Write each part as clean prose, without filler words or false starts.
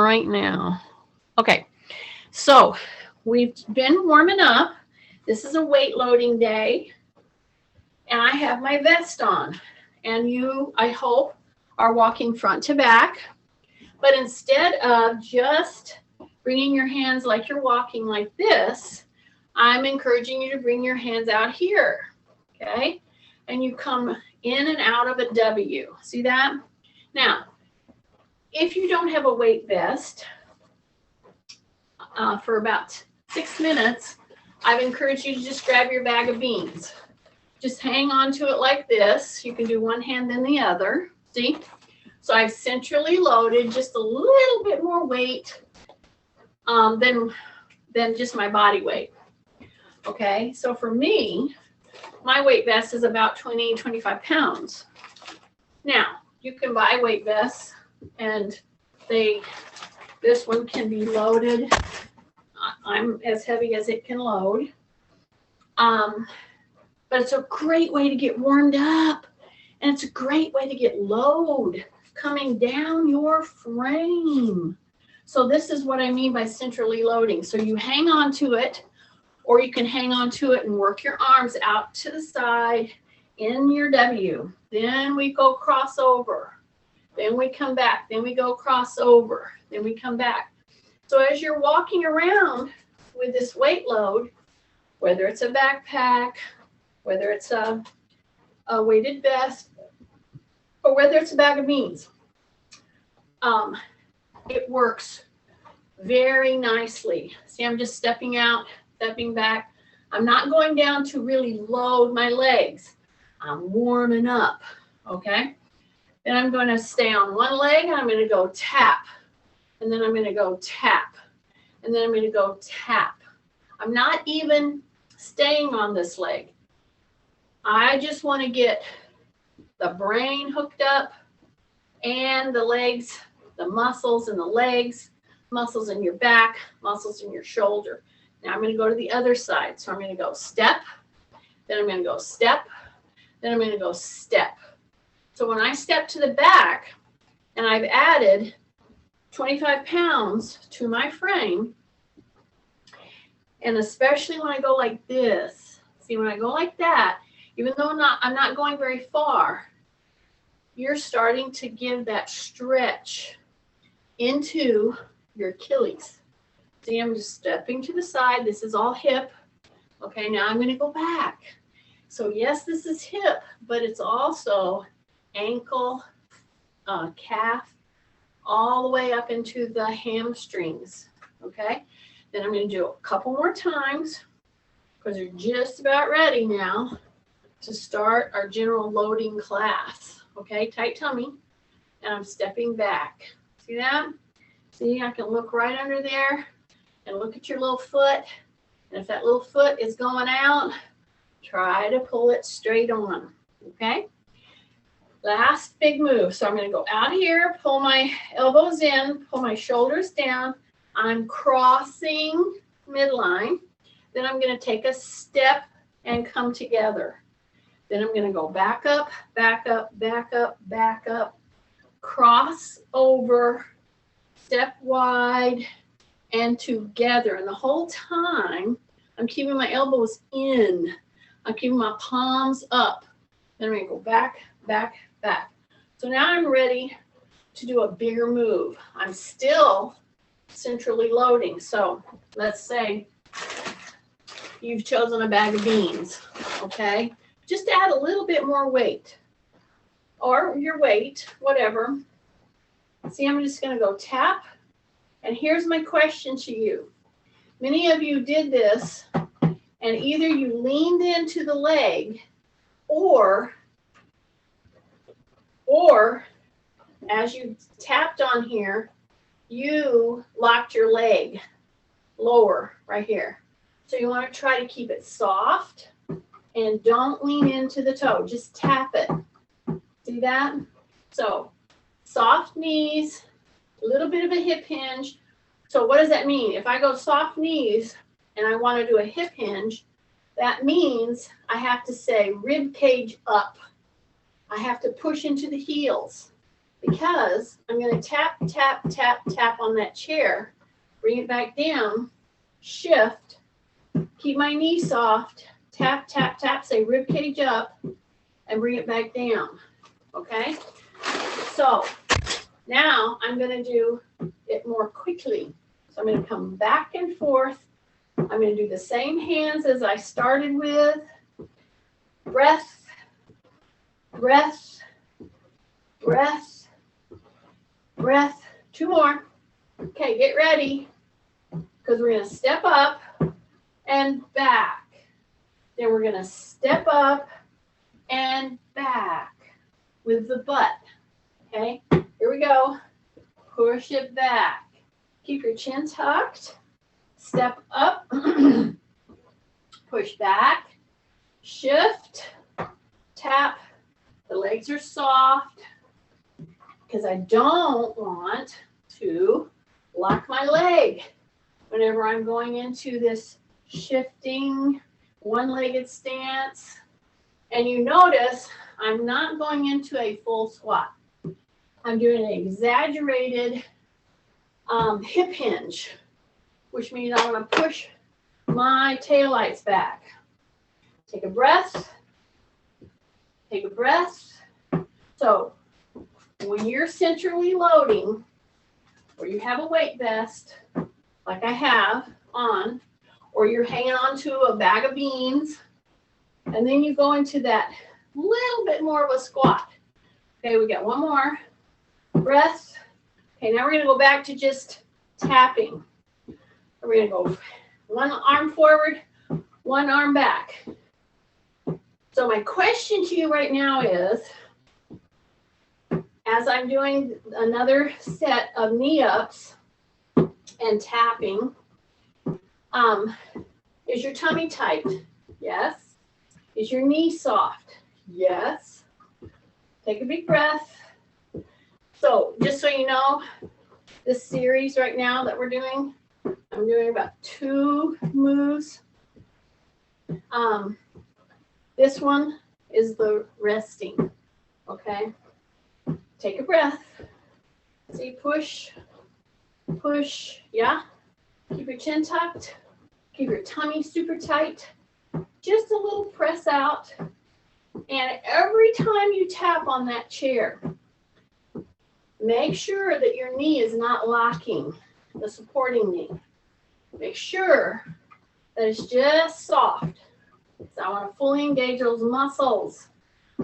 right now. Okay, so we've been warming up. This is a weight loading day, and I have my vest on. And you, I hope, are walking front to back. But instead of just bringing your hands like you're walking like this, I'm encouraging you to bring your hands out here, okay? And you come in and out of a W. See that? Now, if you don't have a weight vest, for about 6 minutes, I've encouraged you to just grab your bag of beans. Just hang on to it like this. You can do one hand then the other. See? So I've centrally loaded just a little bit more weight than just my body weight. Okay, so for me, my weight vest is about 25 pounds. Now, you can buy weight vests, and this one can be loaded. I'm as heavy as it can load. But it's a great way to get warmed up, and it's a great way to get load coming down your frame. So this is what I mean by centrally loading. So you hang on to it, or you can hang on to it and work your arms out to the side in your W. Then we go cross over. Then we come back. Then we go cross over. Then we come back. So as you're walking around with this weight load, whether it's a backpack, whether it's a weighted vest, or whether it's a bag of beans, it works very nicely. See, I'm just stepping out, stepping back. I'm not going down to really load my legs. I'm warming up, okay? Then I'm going to stay on one leg, and I'm going to go tap. And then I'm going to go tap. And then I'm going to go tap. I'm not even staying on this leg. I just want to get the brain hooked up and the legs, the muscles in the legs, muscles in your back, muscles in your shoulder. Now I'm going to go to the other side. So I'm going to go step, then I'm going to go step, then I'm going to go step. So when I step to the back and I've added 25 pounds to my frame, and especially when I go like this, see, when I go like that, even though I'm not going very far, you're starting to give that stretch into your Achilles. See, I'm just stepping to the side. This is all hip. Okay, now I'm going to go back. So yes, this is hip, but it's also ankle, calf, all the way up into the hamstrings. Okay, then I'm going to do a couple more times because you're just about ready now to start our general loading class. Okay, tight tummy, and I'm stepping back. See that? See, I can look right under there and look at your little foot. And if that little foot is going out, try to pull it straight on. Okay? Last big move. So I'm going to go out here, pull my elbows in, pull my shoulders down. I'm crossing midline. Then I'm going to take a step and come together. Then I'm going to go back up, back up, back up, back up, cross over, step wide, and together. And the whole time, I'm keeping my elbows in. I'm keeping my palms up. Then I'm going to go back, back, back. So now I'm ready to do a bigger move. I'm still centrally loading. So let's say you've chosen a bag of beans, okay? Just add a little bit more weight, or your weight, whatever. See, I'm just going to go tap. And here's my question to you. Many of you did this, and either you leaned into the leg, or as you tapped on here, you locked your leg lower right here. So you want to try to keep it soft. And don't lean into the toe, just tap it. See that? So soft knees, a little bit of a hip hinge. So what does that mean? If I go soft knees and I want to do a hip hinge, that means I have to say rib cage up. I have to push into the heels. because I'm going to tap, tap, tap, tap on that chair, bring it back down, shift, keep my knee soft, tap, tap, tap, say rib cage up, and bring it back down, okay? So now I'm going to do it more quickly. So I'm going to come back and forth. I'm going to do the same hands as I started with. Breath, breath, breath, breath. 2 more. Okay, get ready, because we're going to step up and back. Then we're going to step up and back with the butt. Okay, here we go. Push it back. Keep your chin tucked. Step up. Push back. Shift. Tap. The legs are soft because I don't want to lock my leg whenever I'm going into this shifting one-legged stance. And you notice I'm not going into a full squat. I'm doing an exaggerated hip hinge, which means I want to push my taillights back. Take a breath. Take a breath. So when you're centrally loading, or you have a weight vest, like I have on, or you're hanging on to a bag of beans, and then you go into that little bit more of a squat. Okay, we got one more. Breath. Okay, now we're going to go back to just tapping. We're going to go one arm forward, one arm back. So my question to you right now is, as I'm doing another set of knee ups and tapping, is your tummy tight? Yes. Is your knee soft? Yes. Take a big breath. So just so you know, this series right now that we're doing, I'm doing about 2 moves. This one is the resting, okay? Take a breath. See, push, push, yeah? Keep your chin tucked. Keep your tummy super tight. Just a little press out. And every time you tap on that chair, make sure that your knee is not locking, the supporting knee. Make sure that it's just soft. So I want to fully engage those muscles.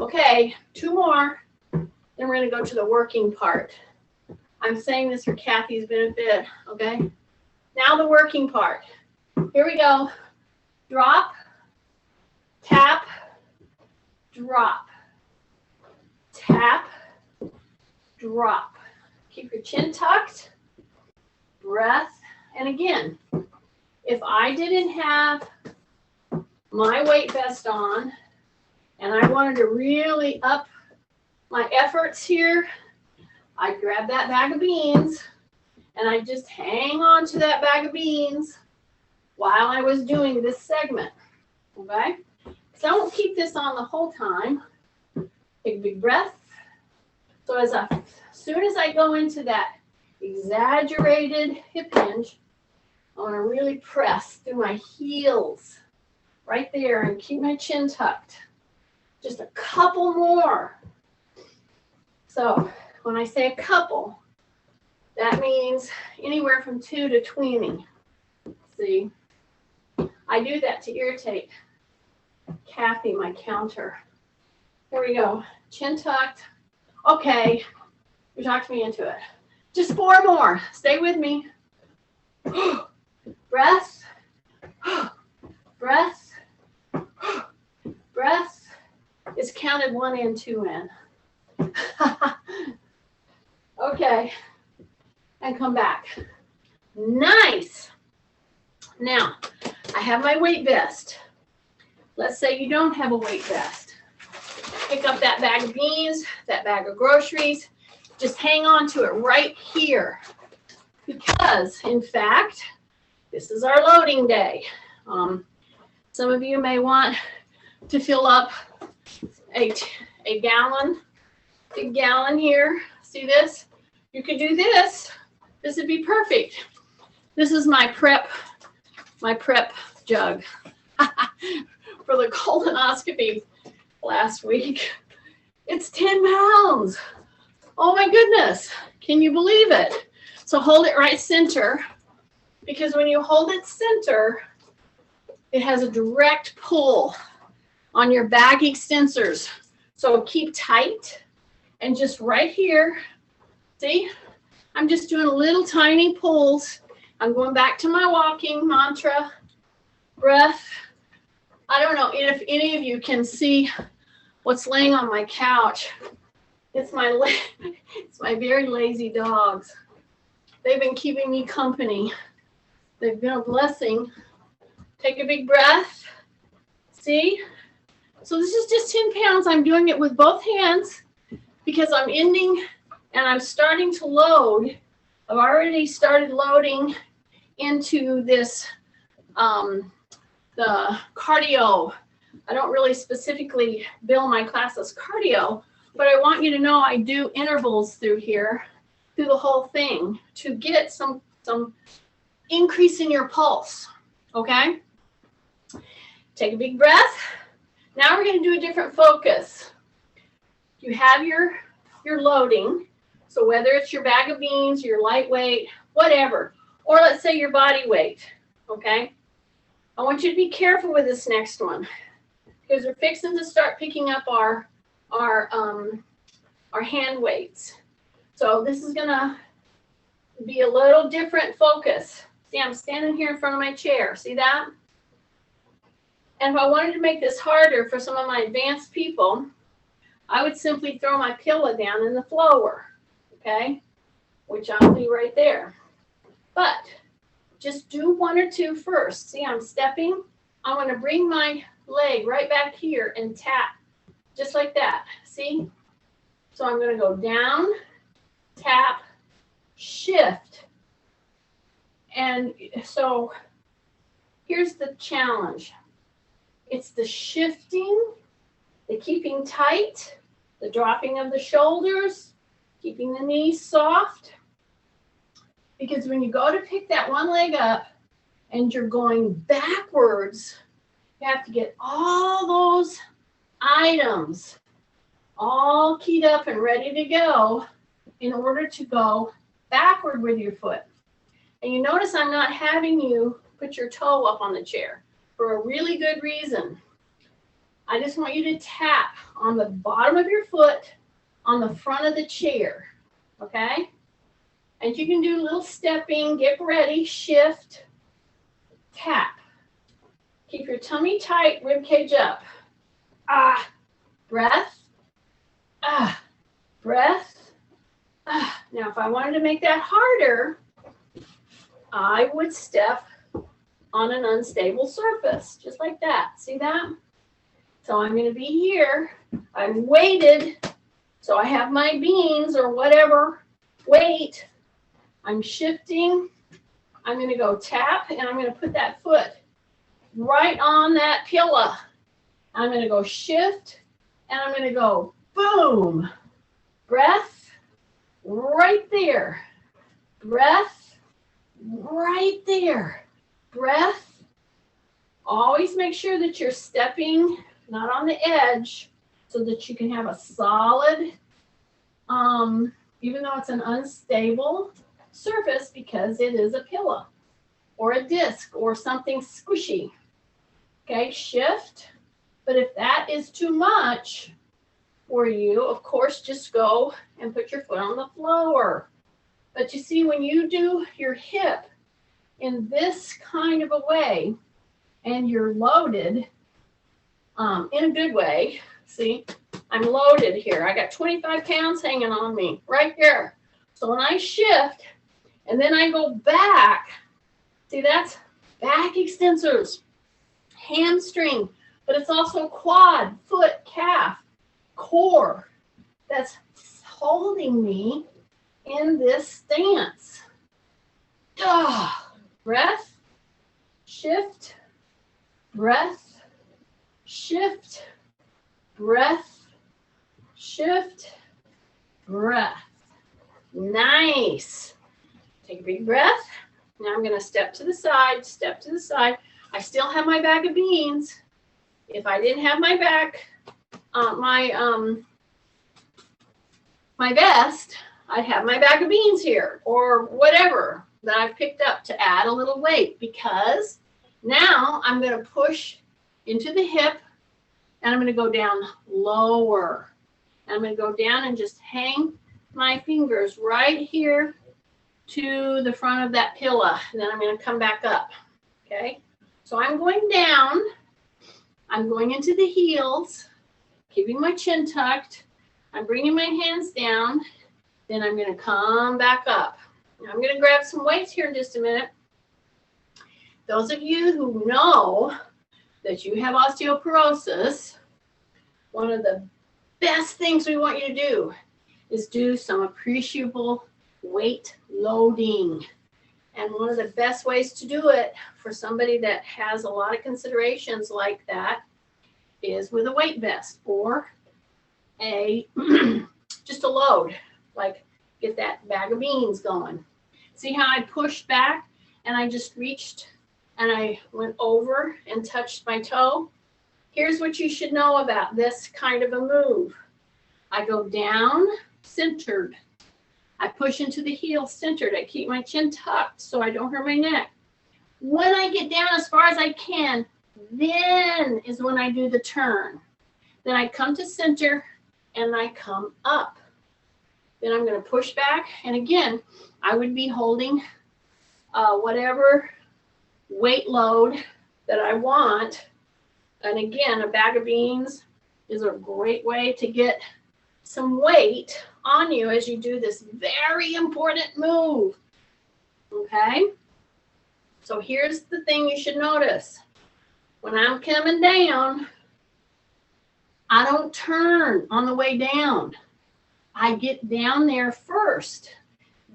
Okay, 2 more. Then we're going to go to the working part. I'm saying this for Kathy's benefit, okay? Now the working part. Here we go. Drop, tap, drop, tap, drop. Keep your chin tucked, breath. And again, if I didn't have my weight vest on and I wanted to really up my efforts here, I'd grab that bag of beans and I'd just hang on to that bag of beans while I was doing this segment, okay? So I won't keep this on the whole time. Take a big breath. So as soon as I go into that exaggerated hip hinge, I want to really press through my heels right there and keep my chin tucked. Just a couple more. So when I say a couple, that means anywhere from 2 to 20. See, I do that to irritate Kathy, my counter. There we go. Chin tucked. Okay, you talked me into it. Just 4 more. Stay with me. Breath. Breath. Breath. It's counted 1 in, 2 in. Okay. And come back. Nice. Now, I have my weight vest. Let's say you don't have a weight vest. Pick up that bag of beans, that bag of groceries. Just hang on to it right here. Because, in fact, this is our loading day. Some of you may want to fill up a gallon, big gallon here. See this? You could do this. This would be perfect. This is my prep jug for the colonoscopy last week. It's 10 pounds. Oh my goodness. Can you believe it? So hold it right center, because when you hold it center, it has a direct pull on your back extensors. So keep tight and just right here. See, I'm just doing little tiny pulls. I'm going back to my walking mantra, breath. I don't know if any of you can see what's laying on my couch. It's my very lazy dogs. They've been keeping me company. They've been a blessing. Take a big breath. See? So this is just 10 pounds. I'm doing it with both hands because I'm ending and I'm starting to load. I've already started loading into this, the cardio. I don't really specifically bill my class as cardio, but I want you to know I do intervals through here, through the whole thing, to get some increase in your pulse, okay? Take a big breath. Now we're going to do a different focus. You have your loading, so whether it's your bag of beans, your lightweight, whatever, or let's say your body weight, okay? I want you to be careful with this next one because we're fixing to start picking up our hand weights. So this is going to be a little different focus. See, I'm standing here in front of my chair. See that? And if I wanted to make this harder for some of my advanced people, I would simply throw my pillow down in the floor, okay? Which I'll do right there. But just do one or two first. See, I'm stepping. I'm going to bring my leg right back here and tap, just like that. See? So I'm going to go down, tap, shift. And so here's the challenge. It's the shifting, the keeping tight, the dropping of the shoulders, keeping the knees soft. Because when you go to pick that one leg up and you're going backwards, you have to get all those items all keyed up and ready to go in order to go backward with your foot. And you notice I'm not having you put your toe up on the chair for a really good reason. I just want you to tap on the bottom of your foot on the front of the chair, okay? And you can do a little stepping, get ready, shift, tap. Keep your tummy tight, rib cage up. Ah, breath. Ah, breath. Ah. Now, if I wanted to make that harder, I would step on an unstable surface, just like that. See that? So I'm going to be here. I'm weighted. So I have my beans or whatever weight. I'm shifting. I'm going to go tap, and I'm going to put that foot right on that pillow. I'm going to go shift, and I'm going to go boom. Breath right there. Breath right there. Breath. Always make sure that you're stepping not on the edge so that you can have a solid, even though it's an unstable surface because it is a pillow or a disc or something squishy. Okay, shift. But if that is too much for you, of course, just go and put your foot on the floor. But you see, when you do your hip in this kind of a way and you're loaded in a good way, see, I'm loaded here. I got 25 pounds hanging on me right here. So when I shift and then I go back, see, that's back extensors, hamstring, but it's also quad, foot, calf, core that's holding me in this stance. Breath, shift, breath, shift, breath, shift, breath. Nice. Take a big breath. Now I'm going to step to the side, step to the side. I still have my bag of beans. If I didn't have my my vest, I'd have my bag of beans here or whatever that I've picked up to add a little weight, because now I'm going to push into the hip and I'm going to go down lower. I'm going to go down and just hang my fingers right here to the front of that pillow. And then I'm going to come back up. Okay. So I'm going down. I'm going into the heels, keeping my chin tucked. I'm bringing my hands down. Then I'm going to come back up. Now I'm going to grab some weights here in just a minute. Those of you who know that you have osteoporosis, one of the best things we want you to do is do some appreciable weight loading. And one of the best ways to do it for somebody that has a lot of considerations like that is with a weight vest or a just a load, like get that bag of beans going. See how I pushed back and I just reached and I went over and touched my toe? Here's what you should know about this kind of a move. I go down centered. I push into the heel centered. I keep my chin tucked so I don't hurt my neck. When I get down as far as I can, then is when I do the turn. Then I come to center and I come up. Then I'm going to push back. And again, I would be holding whatever weight load that I want. And again, a bag of beans is a great way to get some weight on you as you do this very important move. Okay? So here's the thing you should notice. When I'm coming down, I don't turn on the way down. I get down there first.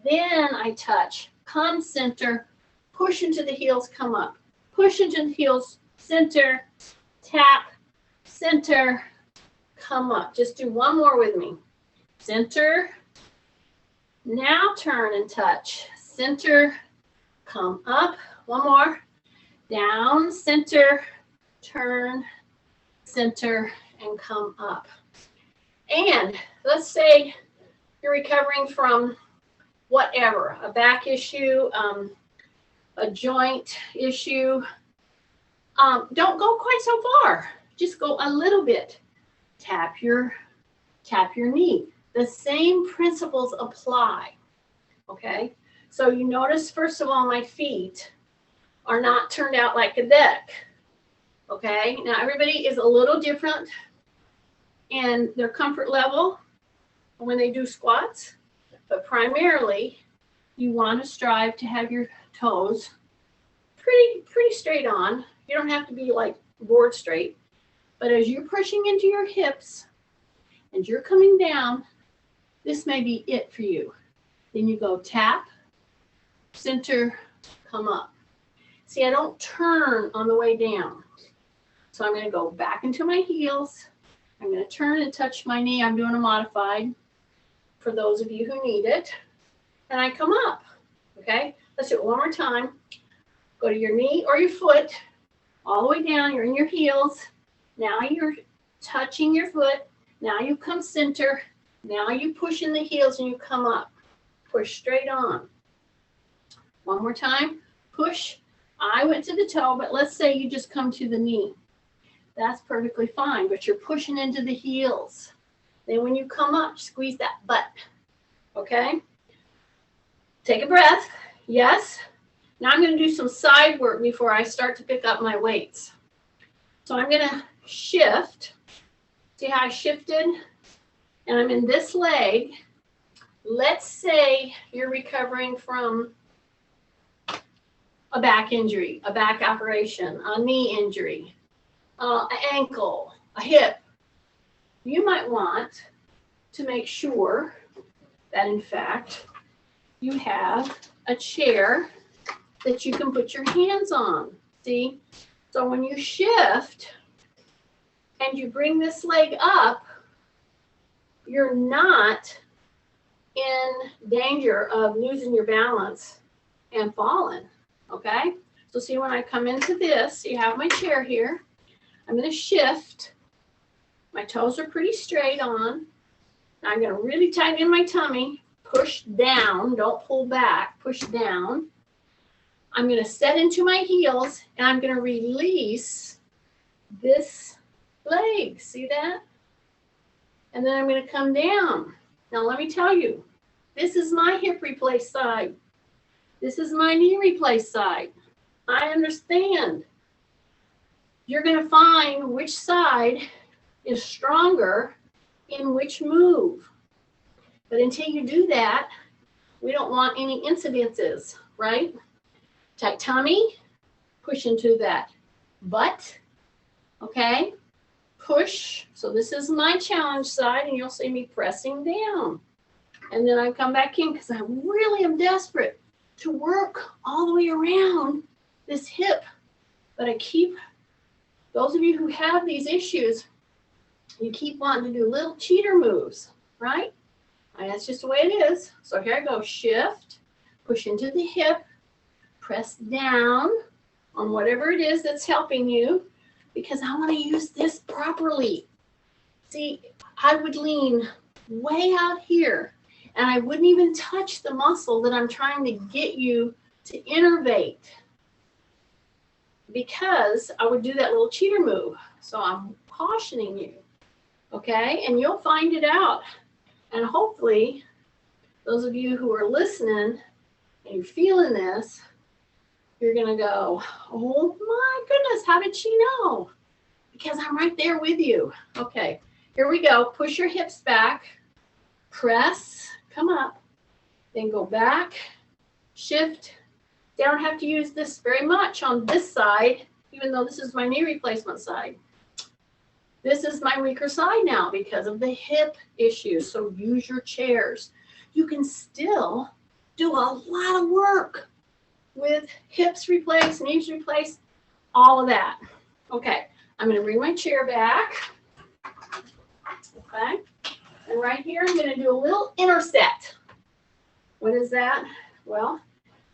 Then I touch, come center, push into the heels, come up. Push into the heels, center, tap, center, come up. Just do one more with me. Center, now turn and touch. Center, come up. One more. Down, center, turn, center, and come up. And let's say you're recovering from whatever, a back issue, a joint issue. Don't go quite so far. Just go a little bit. Tap your knee. The same principles apply. Okay? So you notice, first of all, my feet are not turned out like a deck. Okay? Now, everybody is a little different in their comfort level when they do squats, but primarily you want to strive to have your toes pretty straight on. You don't have to be like board straight, but as you're pushing into your hips and you're coming down, this may be it for you. Then you go tap, center, come up. See, I don't turn on the way down. So I'm going to go back into my heels. I'm going to turn and touch my knee. I'm doing a modified for those of you who need it. And I come up. Okay? Let's do it one more time. Go to your knee or your foot, all the way down. You're in your heels. Now you're touching your foot. Now you come center. Now you push in the heels and you come up. Push straight on. One more time. Push. I went to the toe, but let's say you just come to the knee. That's perfectly fine, but you're pushing into the heels. Then when you come up, squeeze that butt. Okay? Take a breath. Yes. Now I'm going to do some side work before I start to pick up my weights. So I'm going to shift. See how I shifted? And I'm in this leg. Let's say you're recovering from a back injury, a back operation, a knee injury, an ankle, a hip. You might want to make sure that, in fact, you have a chair that you can put your hands on. See? So when you shift and you bring this leg up, you're not in danger of losing your balance and falling, okay? So see, when I come into this, you have my chair here. I'm going to shift. My toes are pretty straight on. I'm going to really tighten in my tummy. Push down. Don't pull back. Push down. I'm going to set into my heels, and I'm going to release this leg. See that? And then I'm going to come down. Now, let me tell you, this is my hip replaced side. This is my knee replaced side. I understand. You're going to find which side is stronger in which move. But until you do that, we don't want any incidences, right? Tight tummy, push into that butt, okay? Push. So this is my challenge side, and you'll see me pressing down. And then I come back in because I really am desperate to work all the way around this hip. But I keep, those of you who have these issues, you keep wanting to do little cheater moves, right? And that's just the way it is. So here I go, shift, push into the hip, press down on whatever it is that's helping you, because I want to use this properly. See, I would lean way out here, and I wouldn't even touch the muscle that I'm trying to get you to innervate, because I would do that little cheater move. So I'm cautioning you, okay? And you'll find it out. And hopefully, those of you who are listening and you're feeling this, you're going to go, oh my goodness, how did she know? Because I'm right there with you. Okay, here we go. Push your hips back, press, come up, then go back, shift. They don't have to use this very much on this side, even though this is my knee replacement side. This is my weaker side now because of the hip issues, so use your chairs. You can still do a lot of work with hips replaced, knees replaced, all of that. Okay, I'm going to bring my chair back. Okay, and right here I'm going to do a little interset. What is that? Well,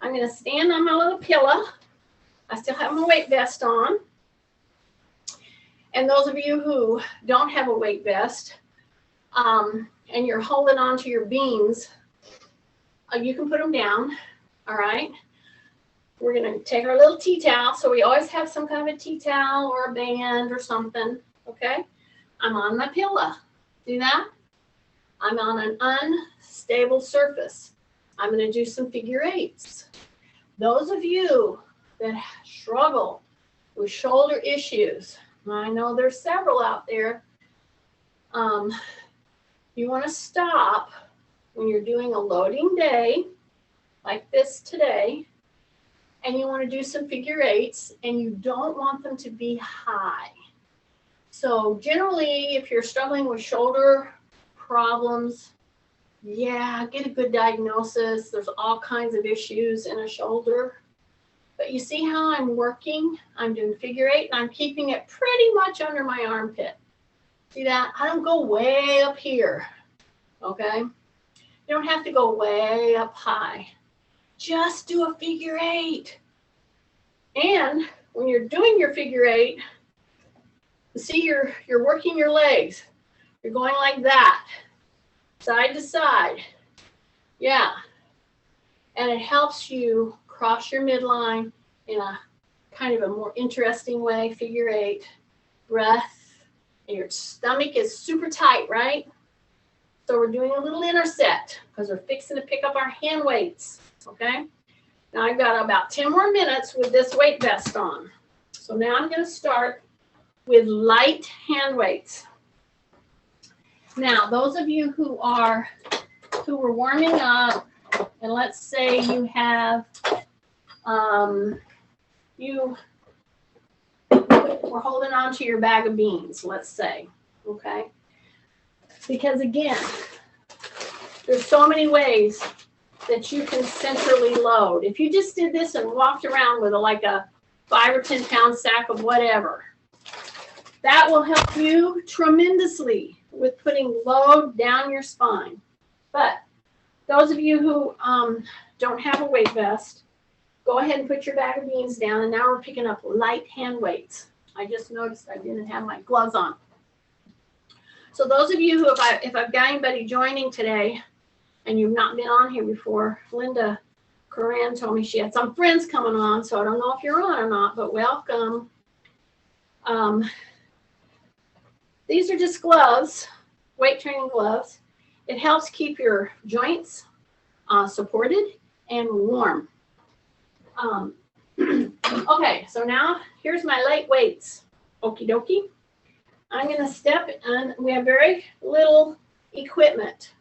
I'm going to stand on my little pillow. I still have my weight vest on. And those of you who don't have a weight vest and you're holding on to your beans, you can put them down, all right? We're going to take our little tea towel. So we always have some kind of a tea towel or a band or something, okay? I'm on my pillow. See that? I'm on an unstable surface. I'm going to do some figure eights. Those of you that struggle with shoulder issues, I know there's several out there. You want to stop when you're doing a loading day like this today, and you want to do some figure eights, and you don't want them to be high. So generally, if you're struggling with shoulder problems, yeah, get a good diagnosis. There's all kinds of issues in a shoulder. But you see how I'm working? I'm doing figure eight, and I'm keeping it pretty much under my armpit. See that? I don't go way up here, okay? You don't have to go way up high. Just do a figure eight. And when you're doing your figure eight, see you're working your legs. You're going like that, side to side. Yeah. And it helps you cross your midline in a kind of a more interesting way, figure eight, breath, and your stomach is super tight, right? So we're doing a little interset because we're fixing to pick up our hand weights, okay? Now I've got about 10 more minutes with this weight vest on. So now I'm going to start with light hand weights. Now, those of you who are warming up, and let's say you have, we're holding on to your bag of beans, let's say, okay? Because again, there's so many ways that you can centrally load. If you just did this and walked around with like a 5 or 10 pound sack of whatever, that will help you tremendously with putting load down your spine. But Those of you who don't have a weight vest, go ahead and put your bag of beans down. And now we're picking up light hand weights. I just noticed I didn't have my gloves on. So those of you who, if I've got anybody joining today and you've not been on here before, Linda Coran told me she had some friends coming on, so I don't know if you're on or not, but welcome. These are just gloves, weight training gloves. It helps keep your joints supported and warm. Okay, so now here's my light weights. Okie dokie. I'm going to step, and we have very little equipment.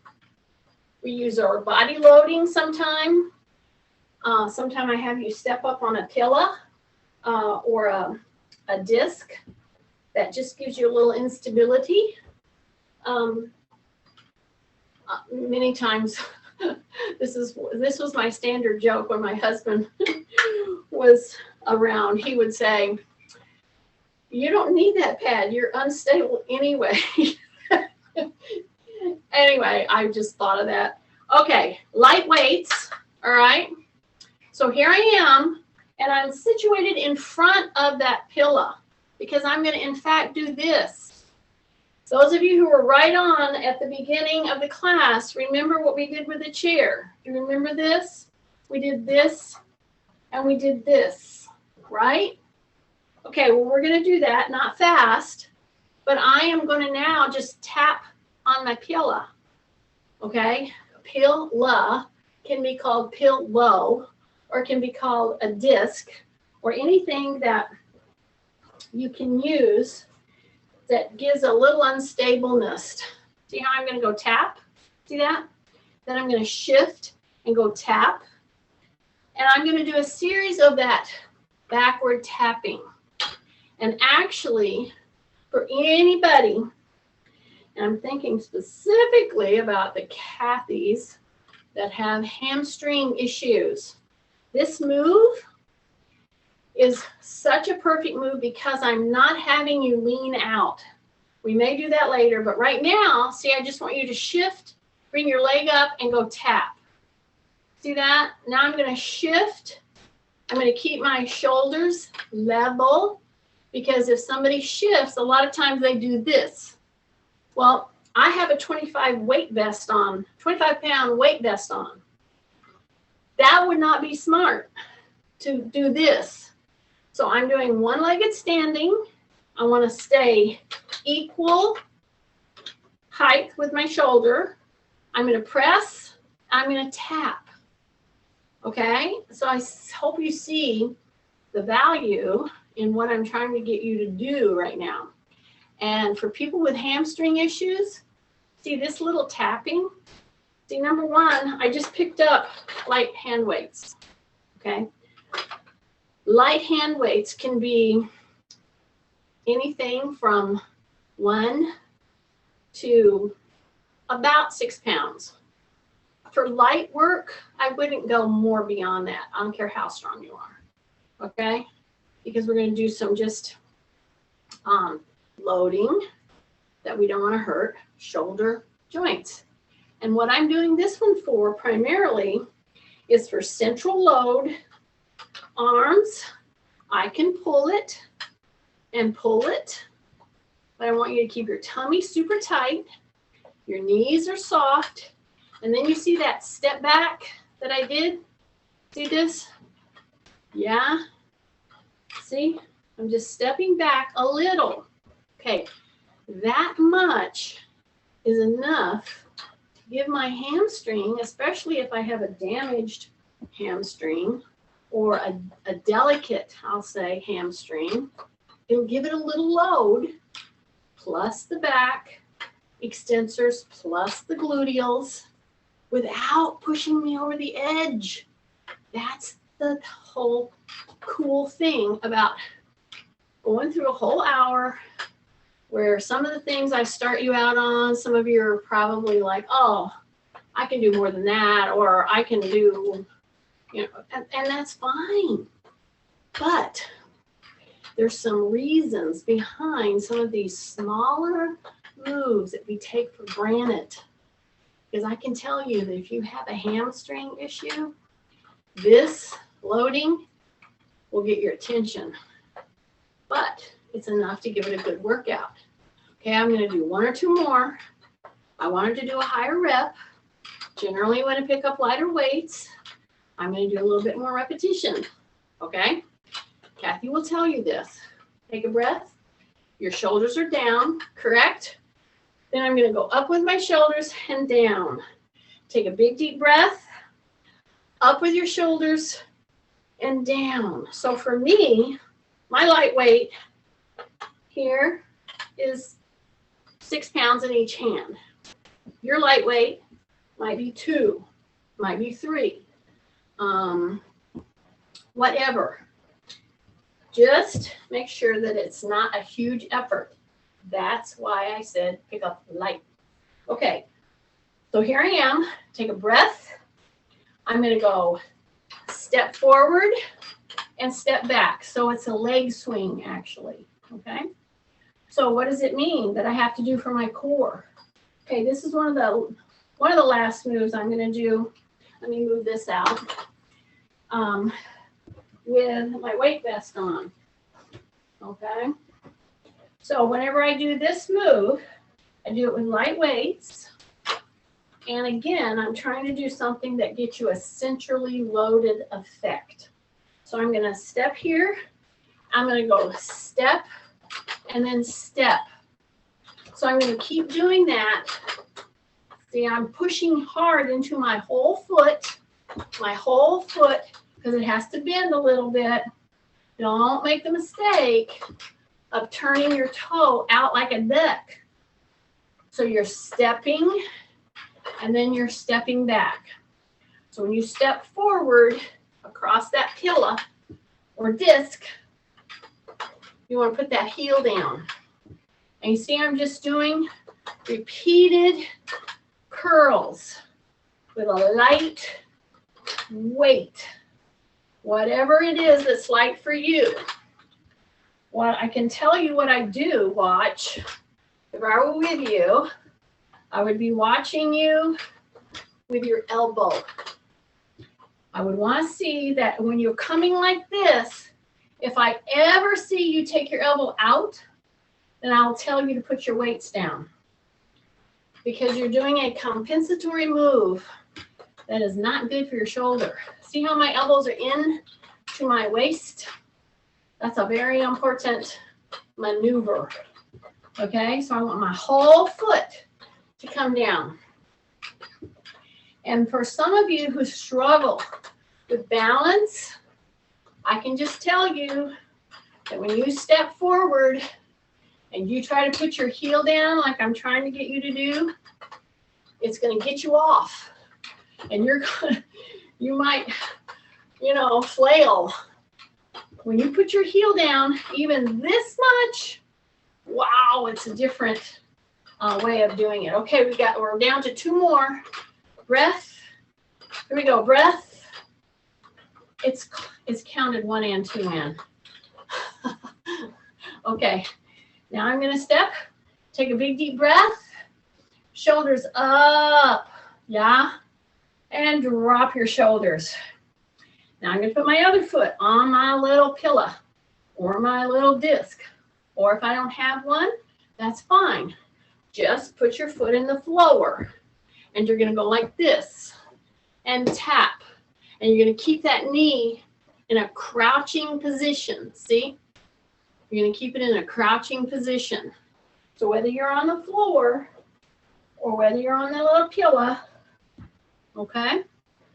We use our body loading sometime. Sometime I have you step up on a pillow or a disc that just gives you a little instability. Many times, this was my standard joke when my husband was around. He would say, "You don't need that pad. You're unstable anyway." Anyway, I just thought of that. Okay, light weights. All right. So here I am, and I'm situated in front of that pillow because I'm going to, in fact, do this. Those of you who were right on at the beginning of the class, remember what we did with the chair. Do you remember this? We did this, and we did this, right? Okay, well, we're going to do that, not fast, but I am going to now just tap on my pillow, okay? Pillow can be called pillow, or it can be called a disc, or anything that you can use that gives a little unstableness. See how I'm going to go tap? See that? Then I'm going to shift and go tap. And I'm going to do a series of that backward tapping. And actually, for anybody, and I'm thinking specifically about the Cathys that have hamstring issues, this move is such a perfect move because I'm not having you lean out. We may do that later, but right now, see, I just want you to shift, bring your leg up, and go tap. See that? Now I'm going to shift. I'm going to keep my shoulders level because if somebody shifts, a lot of times they do this. Well, I have a 25-pound weight vest on. That would not be smart to do this. So I'm doing one-legged standing. I want to stay equal height with my shoulder. I'm going to press. I'm going to tap. Okay? So I hope you see the value in what I'm trying to get you to do right now. And for people with hamstring issues, see this little tapping? See, number one, I just picked up light hand weights. Okay? Light hand weights can be anything from 1 to about 6 pounds. For light work, I wouldn't go more beyond that. I don't care how strong you are, okay? Because we're going to do some just loading that we don't want to hurt shoulder joints. And what I'm doing this one for primarily is for central load. Arms, I can pull it and pull it, but I want you to keep your tummy super tight. Your knees are soft. And then you see that step back that I did? See this? Yeah? See? I'm just stepping back a little. Okay, that much is enough to give my hamstring, especially if I have a damaged hamstring, or a delicate, I'll say, hamstring, it'll give it a little load, plus the back extensors, plus the gluteals, without pushing me over the edge. That's the whole cool thing about going through a whole hour where some of the things I start you out on, some of you are probably like, oh, I can do more than that, or I can do, you know, and that's fine. But there's some reasons behind some of these smaller moves that we take for granted. Because I can tell you that if you have a hamstring issue, this loading will get your attention. But it's enough to give it a good workout. Okay, I'm going to do 1 or 2 more. I wanted to do a higher rep. Generally, when I pick up lighter weights, I'm going to do a little bit more repetition. Okay? Kathy will tell you this. Take a breath. Your shoulders are down, correct? Then I'm going to go up with my shoulders and down. Take a big deep breath. Up with your shoulders and down. So for me, my light weight here is 6 pounds in each hand. Your light weight might be 2, might be 3, whatever. Just make sure that it's not a huge effort. That's why I said pick up light. Okay, so here I am. Take a breath. I'm going to go step forward and step back. So it's a leg swing, actually. Okay, so what does it mean that I have to do for my core? Okay, this is one of the last moves I'm going to do. Let me move this out with my weight vest on. Okay, so whenever I do this move, I do it with light weights. And again, I'm trying to do something that gets you a centrally loaded effect. So I'm going to step here. I'm going to go step and then step. So I'm going to keep doing that. See, I'm pushing hard into my whole foot, because it has to bend a little bit. Don't make the mistake of turning your toe out like a duck. So you're stepping and then you're stepping back. So when you step forward across that pillar or disc, you want to put that heel down. And you see I'm just doing repeated curls with a light weight. Whatever it is that's light for you. Well, I can tell you what I do, watch. If I were with you, I would be watching you with your elbow. I would want to see that when you're coming like this, if I ever see you take your elbow out, then I'll tell you to put your weights down. Because you're doing a compensatory move that is not good for your shoulder. See how my elbows are in to my waist? That's a very important maneuver. Okay, so I want my whole foot to come down. And for some of you who struggle with balance, I can just tell you that when you step forward and you try to put your heel down like I'm trying to get you to do, it's going to get you off. And you might, flail. When you put your heel down, even this much, wow, it's a different way of doing it. Okay, we're down to 2 more. Breath. Here we go. Breath. It's counted 1 and 2 and. Okay. Now I'm going to step. Take a big deep breath. Shoulders up. Yeah. And drop your shoulders. Now I'm going to put my other foot on my little pillow or my little disc. Or if I don't have one, that's fine. Just put your foot in the floor. And you're going to go like this and tap. And you're going to keep that knee in a crouching position. See? You're going to keep it in a crouching position. So whether you're on the floor or whether you're on the little pillow, okay?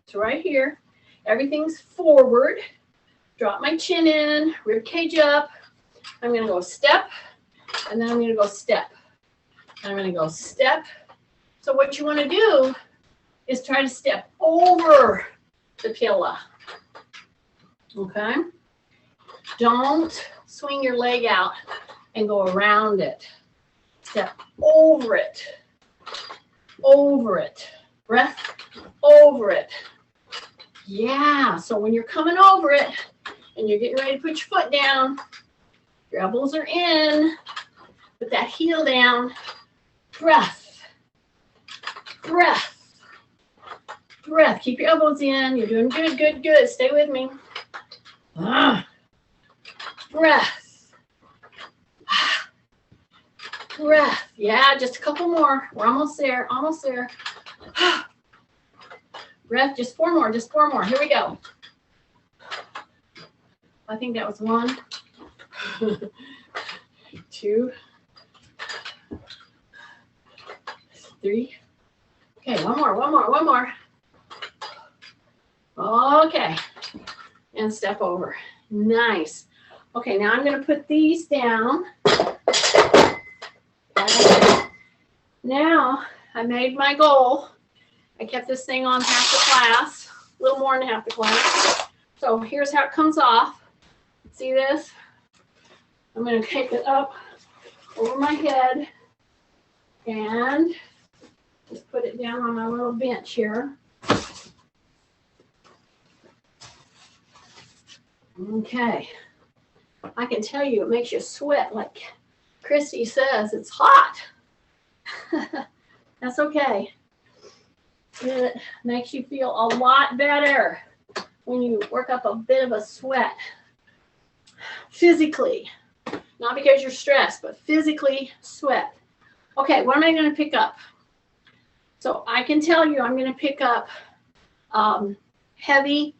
So right here, everything's forward. Drop my chin in, rib cage up. I'm going to go step, and then I'm going to go step. And I'm going to go step. So what you want to do is try to step over the pillow. Okay? Don't swing your leg out and go around it. Step over it. Over it. Breath over it. Yeah, so when you're coming over it and you're getting ready to put your foot down, your elbows are in, put that heel down, breath, breath, Breath. Keep your elbows in. You're doing good, good, good. Stay with me. Breath. Breath. Yeah, just a couple more. We're almost there. Almost there. Breath. Just 4 more. Just 4 more. Here we go. I think that was 1, 2, 3. Okay, one more. Okay, and step over. Nice. Okay, now I'm going to put these down. Okay. Now, I made my goal. I kept this thing on half the class, a little more than half the class. So here's how it comes off. See this? I'm going to take it up over my head and just put it down on my little bench here. Okay. I can tell you it makes you sweat like Christy says. It's hot. That's okay. It makes you feel a lot better when you work up a bit of a sweat. Physically. Not because you're stressed, but physically sweat. Okay, what am I going to pick up? So I can tell you I'm going to pick up heavy,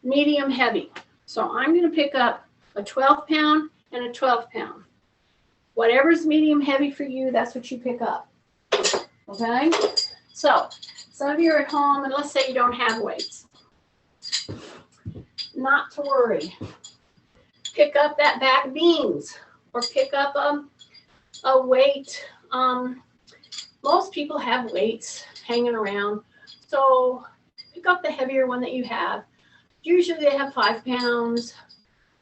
medium heavy. So I'm going to pick up a 12-pound and a 12-pound. Whatever's medium heavy for you, that's what you pick up. Okay? So some of you are at home, and let's say you don't have weights. Not to worry. Pick up that back beans or pick up a weight. Most people have weights hanging around. So pick up the heavier one that you have. Usually they have 5 pounds.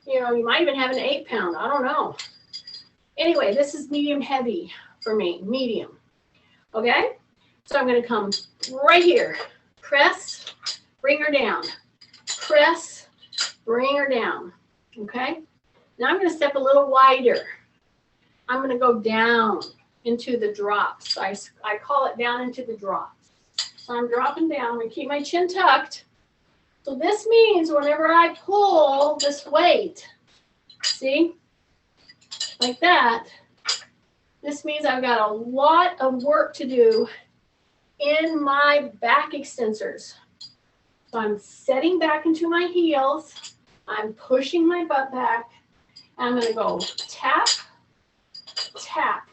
You know, you might even have an 8-pound. I don't know. Anyway, this is medium heavy for me, medium. Okay? So I'm going to come right here. Press, bring her down. Press, bring her down. Okay? Now I'm going to step a little wider. I'm going to go down into the drops. I call it down into the drops. So I'm dropping down. I'm going to keep my chin tucked. So this means whenever I pull this weight, see, like that, this means I've got a lot of work to do in my back extensors. So I'm setting back into my heels. I'm pushing my butt back. I'm going to go tap, tap.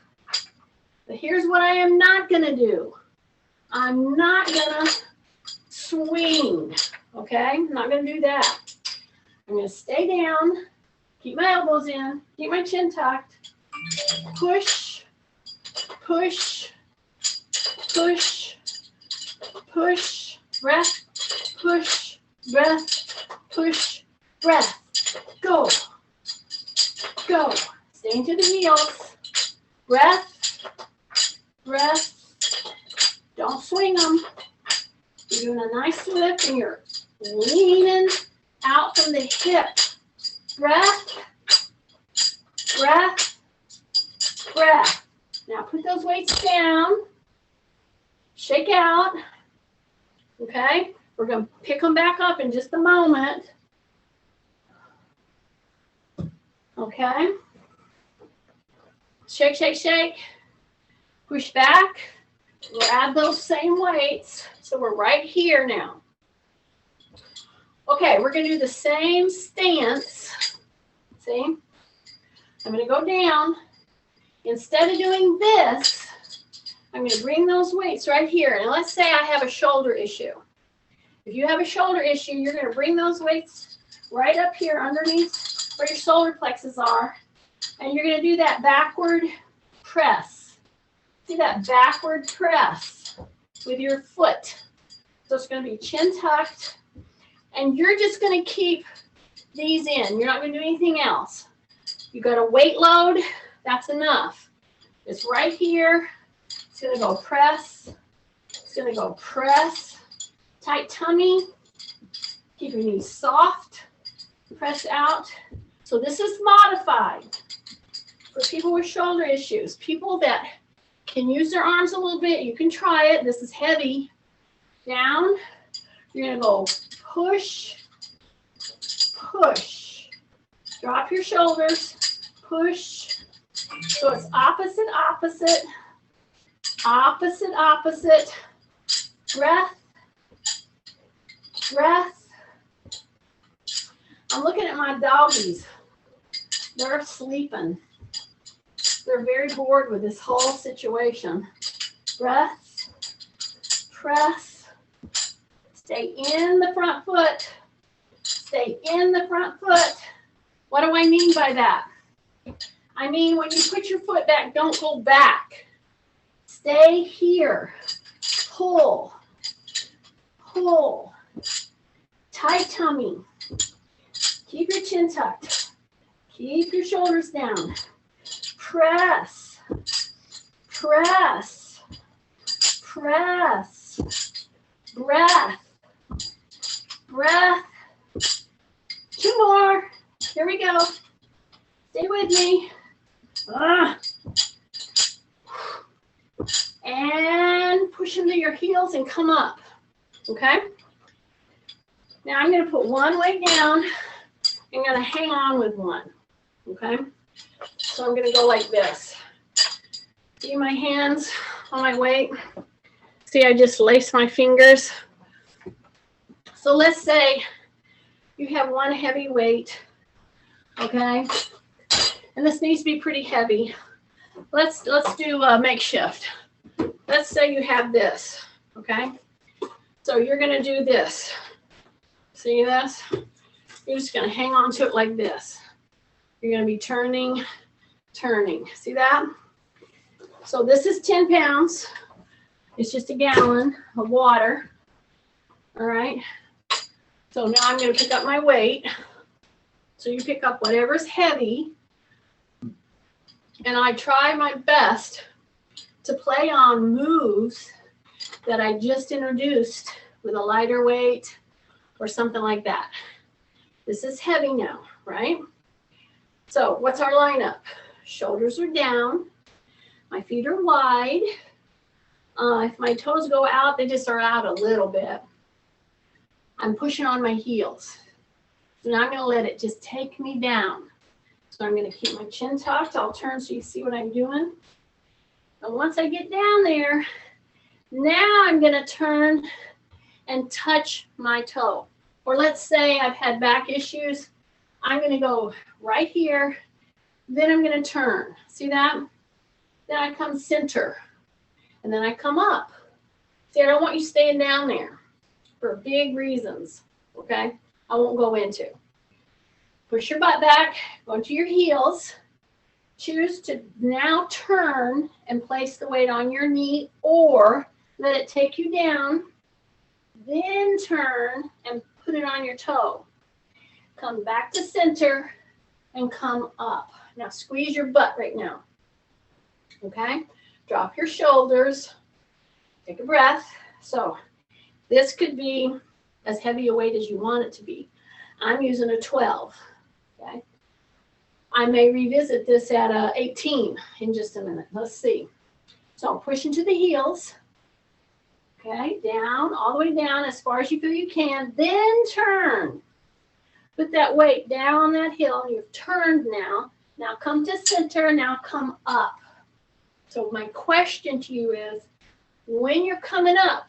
But here's what I am not going to do. I'm not going to swing. Okay, I'm not going to do that. I'm going to stay down, keep my elbows in, keep my chin tucked, push, push, push, push, breath, push, breath, push, breath. Go, go. Stay into the heels. Breath, breath. Don't swing them. You're doing a nice lift and you're leaning out from the hip. Breath, breath, breath. Now put those weights down. Shake out. Okay? We're going to pick them back up in just a moment. Okay? Shake, shake, shake. Push back. Grab those same weights. So we're right here now. Okay, we're going to do the same stance. See? I'm going to go down. Instead of doing this, I'm going to bring those weights right here. And let's say I have a shoulder issue. If you have a shoulder issue, you're going to bring those weights right up here underneath where your solar plexus are. And you're going to do that backward press. See that backward press with your foot. So it's going to be chin tucked. And you're just going to keep these in. You're not going to do anything else. You got a weight load. That's enough. It's right here. It's going to go press. It's going to go press. Tight tummy. Keep your knees soft. Press out. So this is modified for people with shoulder issues. People that can use their arms a little bit. You can try it. This is heavy. Down. You're going to go push, push. Drop your shoulders, push. So it's opposite, opposite, opposite, opposite. Breath, breath. I'm looking at my doggies. They're sleeping. They're very bored with this whole situation. Breath, press. Stay in the front foot. Stay in the front foot. What do I mean by that? I mean, when you put your foot back, don't go back. Stay here. Pull. Pull. Tight tummy. Keep your chin tucked. Keep your shoulders down. Press. Press. Press. Breath. Breath. 2 more. Here we go. Stay with me. And push into your heels and come up. Okay? Now I'm going to put one leg down. I'm going to hang on with one. Okay? So I'm going to go like this. See my hands on my weight? See, I just lace my fingers. So let's say you have one heavy weight. Okay? And this needs to be pretty heavy. Let's do a makeshift. Let's say you have this, okay? So you're going to do this. See this? You're just going to hang on to it like this. You're going to be turning, turning. See that? So this is 10 pounds. It's just a gallon of water. All right? So now I'm going to pick up my weight. So you pick up whatever's heavy. And I try my best to play on moves that I just introduced with a lighter weight or something like that. This is heavy now, right? So what's our lineup? Shoulders are down. My feet are wide. If my toes go out, they just are out a little bit. I'm pushing on my heels. So now I'm going to let it just take me down. So I'm going to keep my chin tucked. I'll turn so you see what I'm doing. And once I get down there, now I'm going to turn and touch my toe. Or let's say I've had back issues. I'm going to go right here. Then I'm going to turn. See that? Then I come center. And then I come up. See, I don't want you staying down there for big reasons. Okay? I won't go into. Push your butt back. Go into your heels. Choose to now turn and place the weight on your knee or let it take you down. Then turn and put it on your toe. Come back to center and come up. Now squeeze your butt right now. Okay? Drop your shoulders. Take a breath. So this could be as heavy a weight as you want it to be. I'm using a 12. Okay? I may revisit this at 18 in just a minute. Let's see. So push into the heels. Okay, down, all the way down as far as you feel you can. Then turn. Put that weight down on that hill. You've turned now. Now come to center. Now come up. So my question to you is, when you're coming up,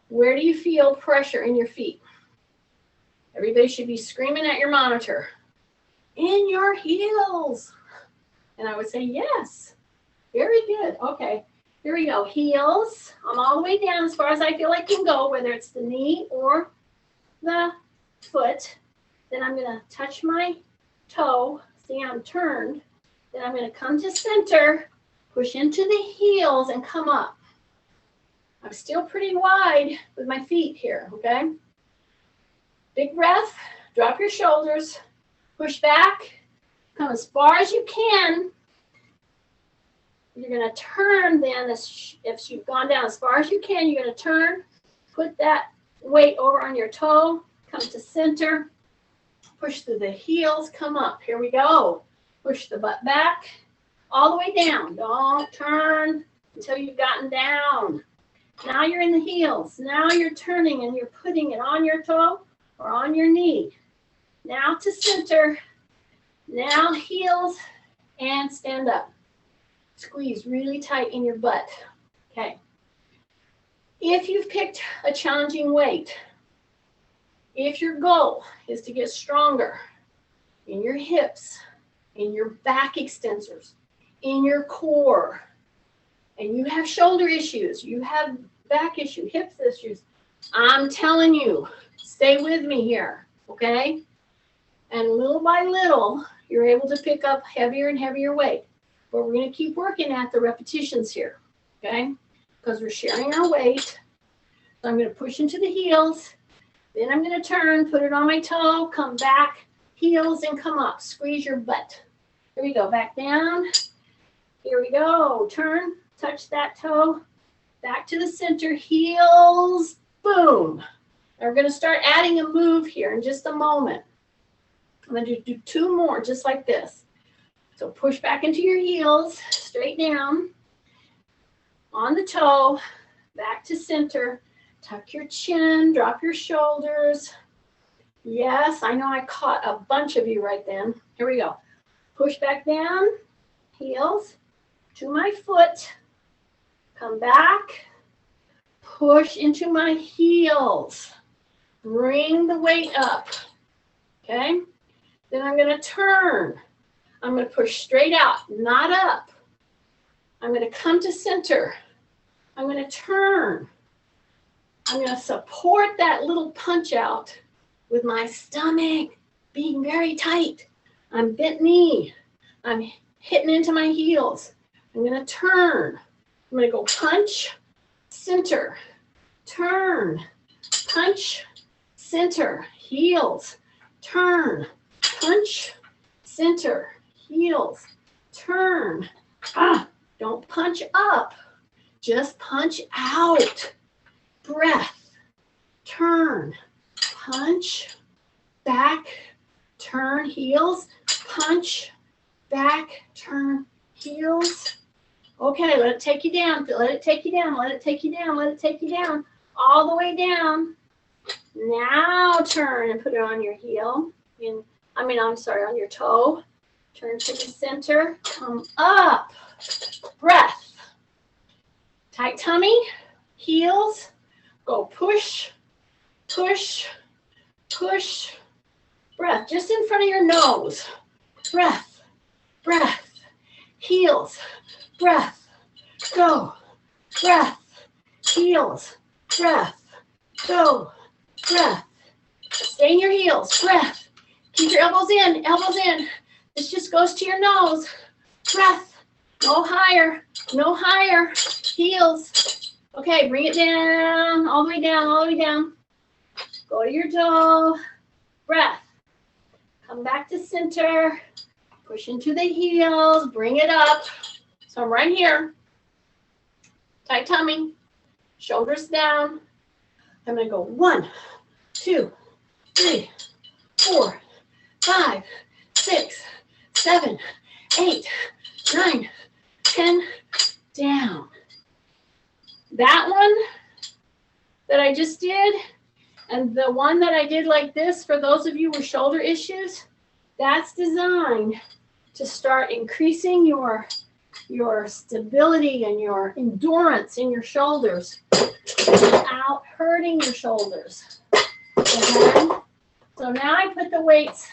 where do you feel pressure in your feet? Everybody should be screaming at your monitor. In your heels. And I would say, yes. Very good. Okay. Here we go. Heels. I'm all the way down as far as I feel I can go, whether it's the knee or the foot. Then I'm going to touch my toe. See, I'm turned. Then I'm going to come to center, push into the heels, and come up. I'm still pretty wide with my feet here, okay? Big breath. Drop your shoulders. Push back. Come as far as you can. You're going to turn then. If you've gone down as far as you can, you're going to turn. Put that weight over on your toe. Come to center. Push through the heels. Come up. Here we go. Push the butt back. All the way down. Don't turn until you've gotten down. Now you're in the heels. Now you're turning and you're putting it on your toe or on your knee. Now to center. Now heels and stand up. Squeeze really tight in your butt. Okay. If you've picked a challenging weight, if your goal is to get stronger in your hips, in your back extensors, in your core, and you have shoulder issues, you have back issues, hips issues, I'm telling you, stay with me here, okay? And little by little, you're able to pick up heavier and heavier weight. But we're going to keep working at the repetitions here, okay? Because we're sharing our weight. So I'm going to push into the heels. Then I'm going to turn, put it on my toe, come back, heels, and come up. Squeeze your butt. Here we go. Back down. Here we go. Turn, touch that toe. Back to the center. Heels. Boom. Now we're going to start adding a move here in just a moment. I'm going to do two more just like this. So push back into your heels, straight down, on the toe, back to center. Tuck your chin, drop your shoulders. Yes, I know I caught a bunch of you right then. Here we go. Push back down, heels to my foot. Come back, push into my heels. Bring the weight up, okay? Then I'm going to turn. I'm going to push straight out, not up. I'm going to come to center. I'm going to turn. I'm going to support that little punch out with my stomach being very tight. I'm bent knee. I'm hitting into my heels. I'm going to turn. I'm going to go punch, center, turn, punch, center, heels, turn, punch, center, heels, turn. Don't punch up. Just punch out. Breath, turn, punch, back, turn, heels, punch, back, turn, heels. Okay, let it take you down. Let it take you down. Let it take you down. Let it take you down. All the way down. Now turn and put it on your heel. On your toe. Turn to the center. Come up. Breath. Tight tummy. Heels. Go push, push, push. Breath just in front of your nose. Breath, breath. Heels, breath. Go. Breath, heels, breath. Go. Breath. Stay in your heels. Breath. Keep your elbows in. Elbows in. This just goes to your nose. Breath. No higher. No higher. Heels. Okay, bring it down. All the way down. All the way down. Go to your toe. Breath. Come back to center. Push into the heels. Bring it up. So I'm right here. Tight tummy. Shoulders down. I'm going to go 1, 2, 3, 4, 5, 6, 7, 8, 9, 10, down. That one that I just did, and the one that I did like this, for those of you with shoulder issues, that's designed to start increasing your stability and your endurance in your shoulders without hurting your shoulders. Okay? So now I put the weights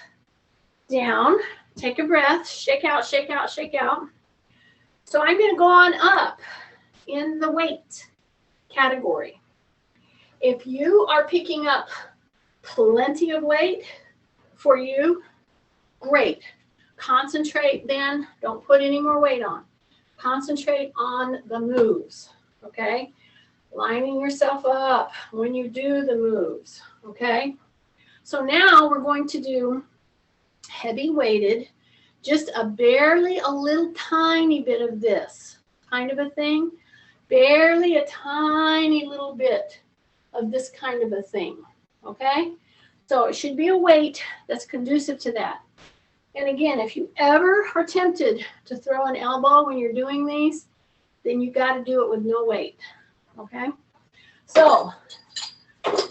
down. Take a breath. Shake out, shake out, shake out. So I'm going to go on up in the weight category. If you are picking up plenty of weight for you, great. Concentrate then. Don't put any more weight on. Concentrate on the moves, okay? Lining yourself up when you do the moves, okay? So now we're going to do heavy weighted, just a little tiny bit of this kind of a thing. Barely a tiny little bit of this kind of a thing, okay? So it should be a weight that's conducive to that. And again, if you ever are tempted to throw an elbow when you're doing these, then you got to do it with no weight, okay? So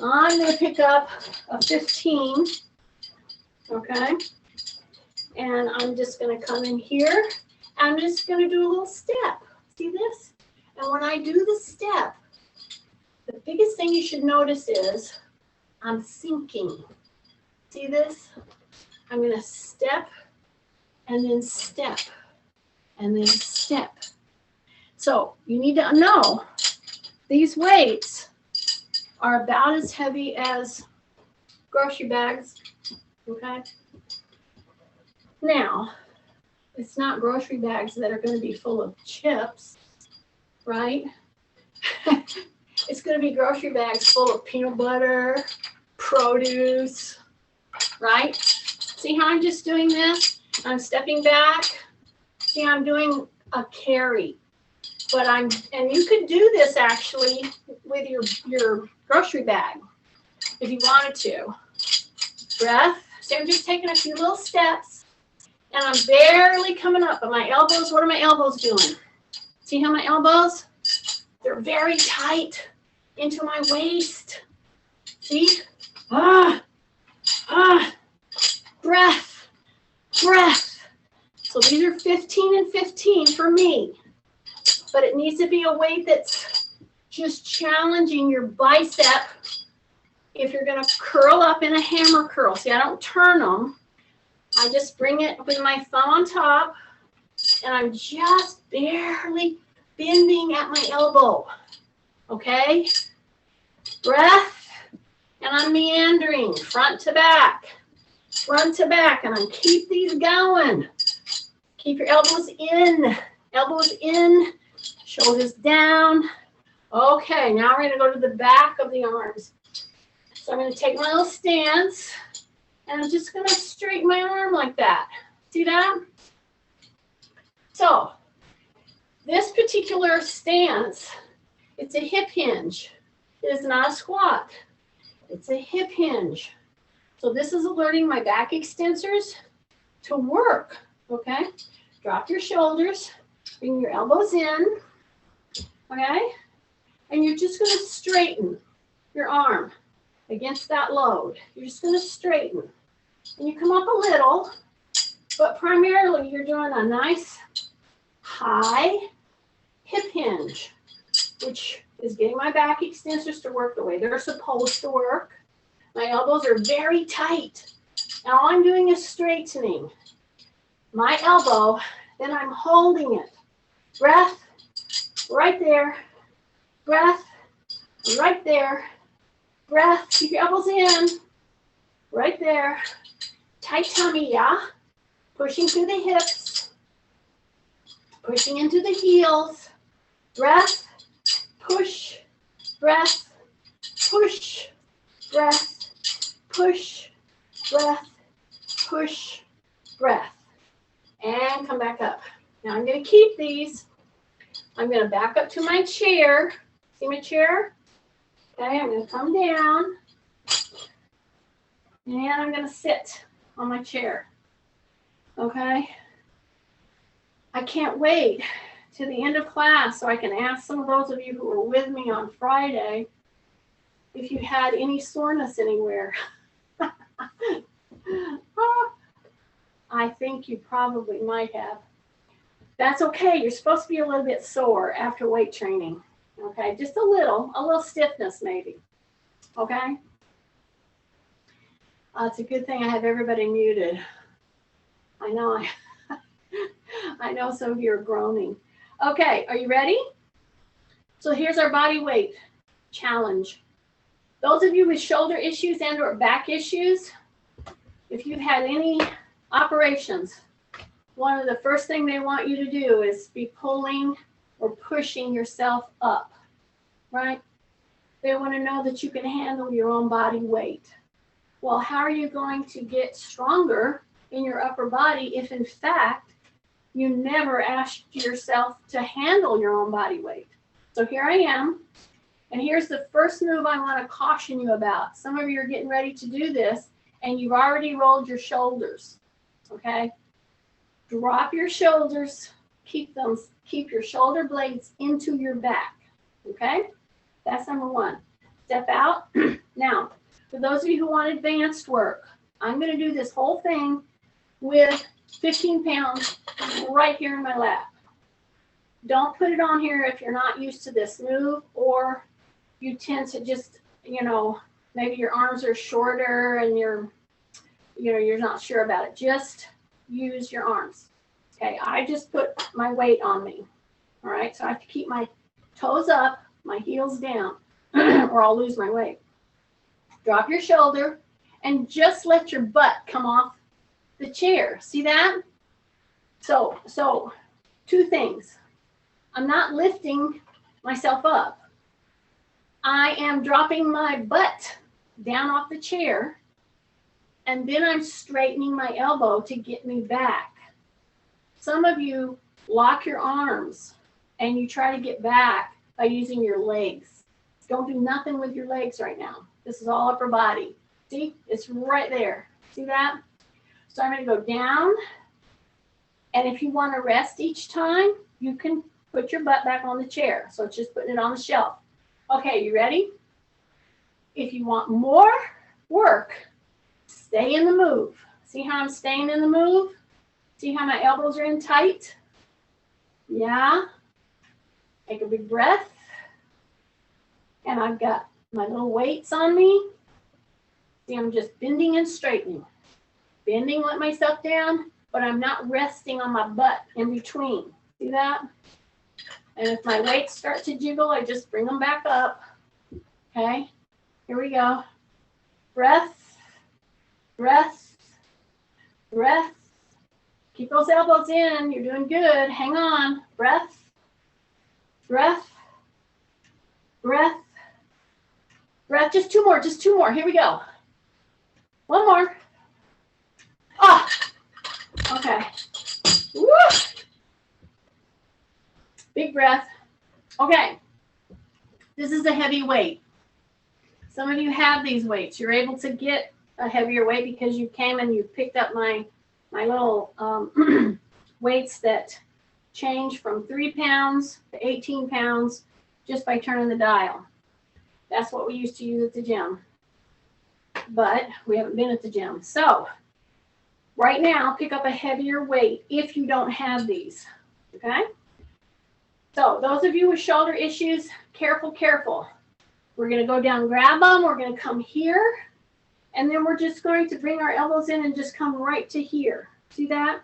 I'm going to pick up a 15, okay? And I'm just going to come in here. I'm just going to do a little step. See this? And when I do the step, the biggest thing you should notice is I'm sinking. See this? I'm going to step and then step and then step. So you need to know these weights are about as heavy as grocery bags, okay? Now, it's not grocery bags that are going to be full of chips, right? It's going to be grocery bags full of peanut butter, produce, right? See how I'm just doing this? I'm stepping back. See, I'm doing a carry. But and you could do this actually with your grocery bag if you wanted to. Breath. So I'm just taking a few little steps and I'm barely coming up. But my elbows, what are my elbows doing? See how my elbows? They're very tight into my waist. See? Breath. Breath. So these are 15 and 15 for me. But it needs to be a weight that's just challenging your bicep if you're going to curl up in a hammer curl. See, I don't turn them. I just bring it with my thumb on top, and I'm just barely bending at my elbow. Okay? Breath, and I'm meandering front to back, and I keep these going. Keep your elbows in, shoulders down. Okay, now we're going to go to the back of the arms. So I'm going to take my little stance, and I'm just going to straighten my arm like that. See that? So this particular stance, it's a hip hinge. It is not a squat. It's a hip hinge. So this is alerting my back extensors to work, okay? Drop your shoulders, bring your elbows in, okay? And you're just going to straighten your arm against that load. You're just going to straighten. And you come up a little, but primarily you're doing a nice high hip hinge, which is getting my back extensors to work the way they're supposed to work. My elbows are very tight. And all I'm doing is straightening my elbow, then I'm holding it. Breath, right there. Breath, right there. Breath, keep your elbows in. Right there. Tight tummy, yeah? Pushing through the hips. Pushing into the heels. Breath, push, breath, push, breath, push, breath, push, breath. And come back up. Now I'm going to keep these. I'm going to back up to my chair. See my chair? Okay, I'm going to come down. And I'm going to sit on my chair. Okay? I can't wait to the end of class so I can ask some of those of you who were with me on Friday if you had any soreness anywhere. I think you probably might have. That's okay. You're supposed to be a little bit sore after weight training. Okay, just a little stiffness maybe. Okay? It's a good thing I have everybody muted. I know some of you are groaning. Okay, are you ready? So here's our body weight challenge. Those of you with shoulder issues and or back issues, if you've had any operations, one of the first thing they want you to do is be pulling or pushing yourself up, right? They want to know that you can handle your own body weight. Well, how are you going to get stronger in your upper body if in fact you never asked yourself to handle your own body weight? So here I am, and here's the first move I want to caution you about. Some of you are getting ready to do this and you've already rolled your shoulders, okay? Drop your shoulders, keep your shoulder blades into your back, okay? That's number one. Step out. Now, for those of you who want advanced work, I'm going to do this whole thing with 15 pounds right here in my lap. Don't put it on here if you're not used to this move, or you tend to just, maybe your arms are shorter and you're not sure about it. Just use your arms. Okay, I just put my weight on me. All right, so I have to keep my toes up, my heels down, or I'll lose my weight. Drop your shoulder and just let your butt come off the chair. See that? So two things. I'm not lifting myself up. I am dropping my butt down off the chair, and then I'm straightening my elbow to get me back. Some of you lock your arms and you try to get back by using your legs. Don't do nothing with your legs right now. This is all upper body. See, it's right there. See that? So I'm going to go down, and if you want to rest each time, you can put your butt back on the chair. So it's just putting it on the shelf. Okay, you ready? If you want more work, stay in the move. See how I'm staying in the move? See how my elbows are in tight? Yeah. Take a big breath. And I've got my little weights on me. See, I'm just bending and straightening. Bending, let myself down, but I'm not resting on my butt in between. See that? And if my weights start to jiggle, I just bring them back up. Okay, here we go. Breath, breath, breath. Keep those elbows in. You're doing good. Hang on. Breath, breath, breath, breath. Just two more. Here we go. One more. Ah, okay. Woo! Big breath. Okay. This is a heavy weight. Some of you have these weights. You're able to get a heavier weight because you came and you picked up my little weights that change from 3 pounds to 18 pounds just by turning the dial. That's what we used to use at the gym. But we haven't been at the gym. So right now, pick up a heavier weight if you don't have these. Okay? So those of you with shoulder issues, careful, careful. We're going to go down, grab them. We're going to come here. And then we're just going to bring our elbows in and just come right to here. See that?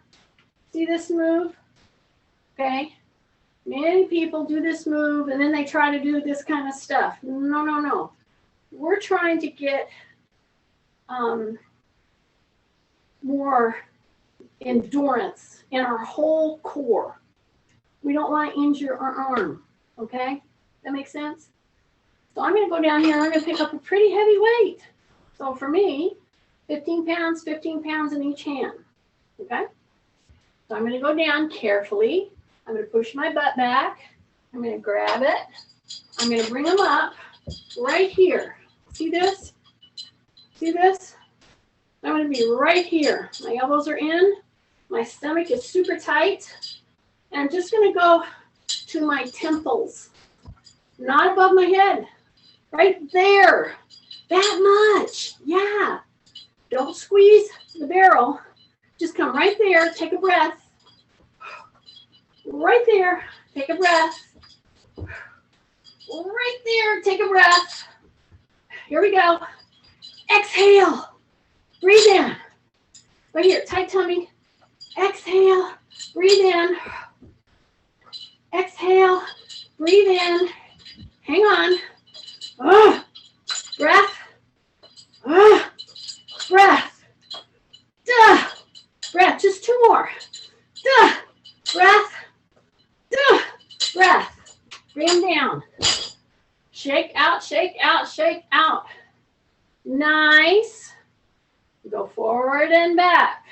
See this move? Okay. Many people do this move and then they try to do this kind of stuff. No, no, no. We're trying to get more endurance in our whole core. We don't want to injure our arm. Okay? That makes sense? So I'm going to go down here and I'm going to pick up a pretty heavy weight. So for me, 15 pounds in each hand. Okay? So I'm going to go down carefully. I'm going to push my butt back. I'm going to grab it. I'm going to bring them up right here. See this? See this? I'm going to be right here. My elbows are in. My stomach is super tight. And I'm just going to go to my temples. Not above my head. Right there. That much. Yeah. Don't squeeze the barrel. Just come right there. Take a breath. Right there. Take a breath. Right there. Take a breath. Here we go. Exhale. Breathe in. Right here. Tight tummy. Exhale. Breathe in. Exhale. Breathe in. Hang on. Breath. Breath. Duh. Breath. Just two more. Duh. Breath. Duh. Breath. Bring them down. Shake out, shake out, shake out. Nice. Go forward and back.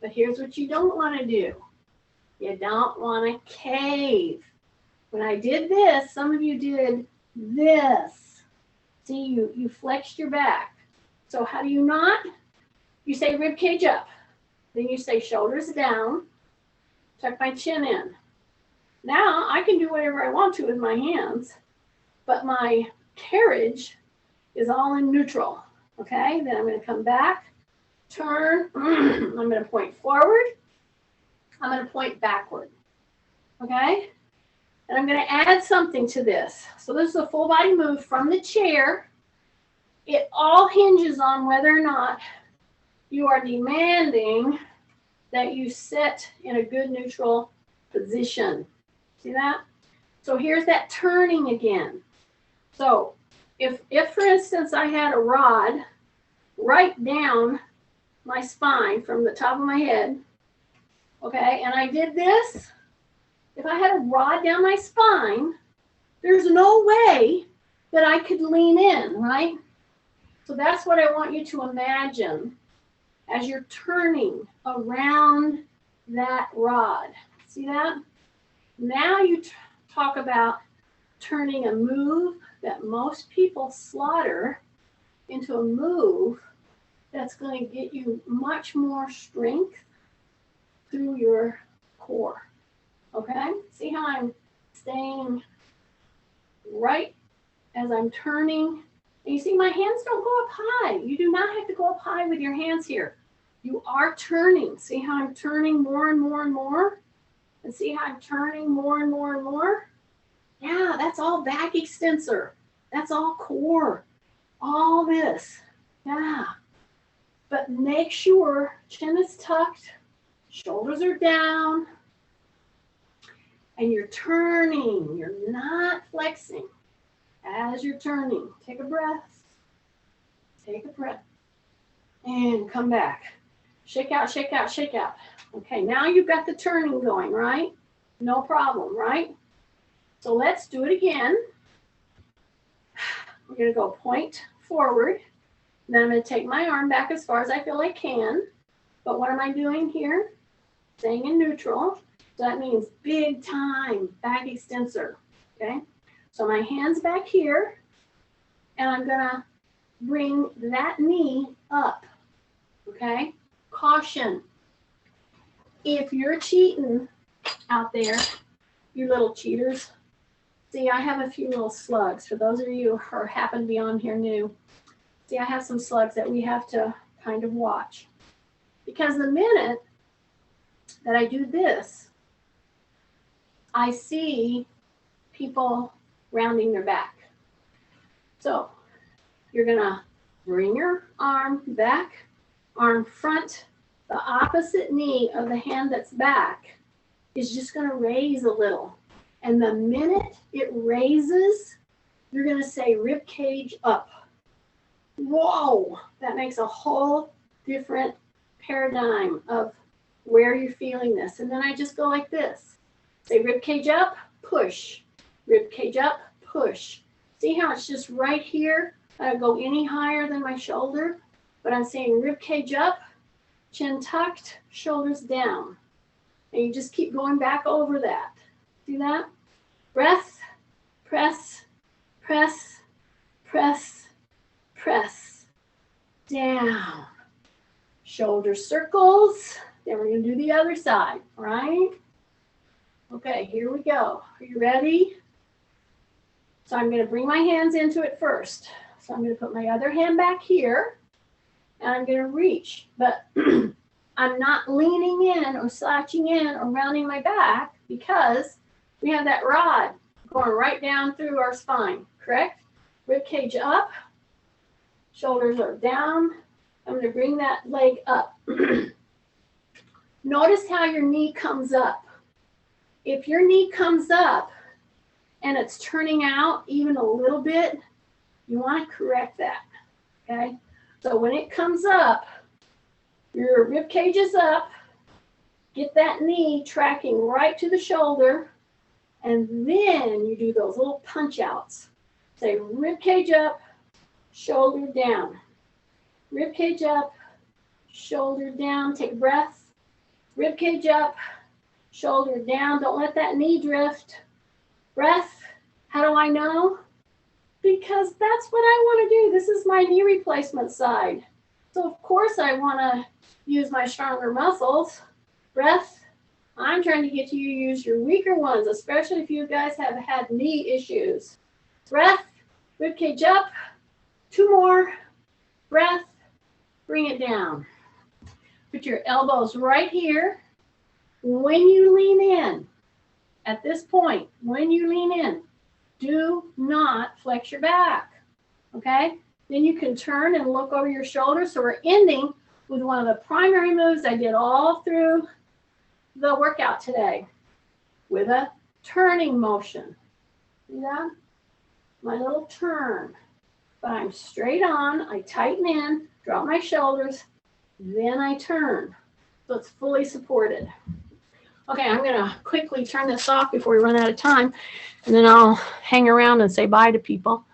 But here's what you don't want to do. You don't want to cave. When I did this, some of you did this. See, you flexed your back. So how do you not? You say rib cage up. Then you say shoulders down. Tuck my chin in. Now I can do whatever I want to with my hands. but my carriage is all in neutral. Okay, then I'm going to come back, turn, I'm going to point forward, I'm going to point backward. Okay, and I'm going to add something to this. So this is a full body move from the chair. It all hinges on whether or not you are demanding that you sit in a good neutral position. See that? So here's that turning again. So if for instance I had a rod right down my spine from the top of my head, okay, and I did this, if I had a rod down my spine, there's no way that I could lean in, right? So that's what I want you to imagine as you're turning around that rod. See that? Now you talk about turning a move that most people slaughter into a move that's going to get you much more strength through your core. Okay? See how I'm staying right as I'm turning? And you see my hands don't go up high. You do not have to go up high with your hands here. You are turning. See how I'm turning more and more and more? And see how I'm turning more and more and more? Yeah, that's all back extensor. That's all core. All this. Yeah. But make sure chin is tucked, shoulders are down, and you're turning. You're not flexing as you're turning. Take a breath. Take a breath. And come back. Shake out, shake out, shake out. Okay, now you've got the turning going, right? No problem, right? So let's do it again. We're going to go point forward. Then I'm going to take my arm back as far as I feel I can. But what am I doing here? Staying in neutral. So that means big time back extensor. Okay? So my hand's back here. And I'm going to bring that knee up. Okay? Caution. If you're cheating out there, you little cheaters. See, I have a few little slugs. For those of you who happen to be on here new, see, I have some slugs that we have to kind of watch. Because the minute that I do this, I see people rounding their back. So you're going to bring your arm back, arm front. The opposite knee of the hand that's back is just going to raise a little. And the minute it raises, you're going to say rib cage up. Whoa, that makes a whole different paradigm of where you're feeling this. And then I just go like this. Say rib cage up, push. Rib cage up, push. See how it's just right here? I don't go any higher than my shoulder, but I'm saying rib cage up, chin tucked, shoulders down. And you just keep going back over that. See that? Breath, press, press, press, press. Down. Shoulder circles. Then we're going to do the other side, right? Okay, here we go. Are you ready? So I'm going to bring my hands into it first. So I'm going to put my other hand back here. And I'm going to reach. But I'm not leaning in or slouching in or rounding my back because we have that rod going right down through our spine, correct? Rib cage up, shoulders are down. I'm going to bring that leg up. Notice how your knee comes up. If your knee comes up and it's turning out even a little bit, you want to correct that, okay? So when it comes up, your rib cage is up, get that knee tracking right to the shoulder, and then you do those little punch outs. Say rib cage up, shoulder down. Rib cage up, shoulder down. Take a breath. Rib cage up, shoulder down. Don't let that knee drift. Breath. How do I know? Because that's what I want to do. This is my knee replacement side. So of course I want to use my stronger muscles. Breath. I'm trying to get you to use your weaker ones, especially if you guys have had knee issues. Breath, rib cage up. 2 more. Breath, bring it down. Put your elbows right here. When you lean in, at this point, when you lean in, do not flex your back, okay? Then you can turn and look over your shoulders. So we're ending with one of the primary moves I did all through the workout today with a turning motion. See that? My little turn. But I'm straight on, I tighten in, drop my shoulders, then I turn. So it's fully supported. Okay, I'm gonna quickly turn this off before we run out of time, and then I'll hang around and say bye to people.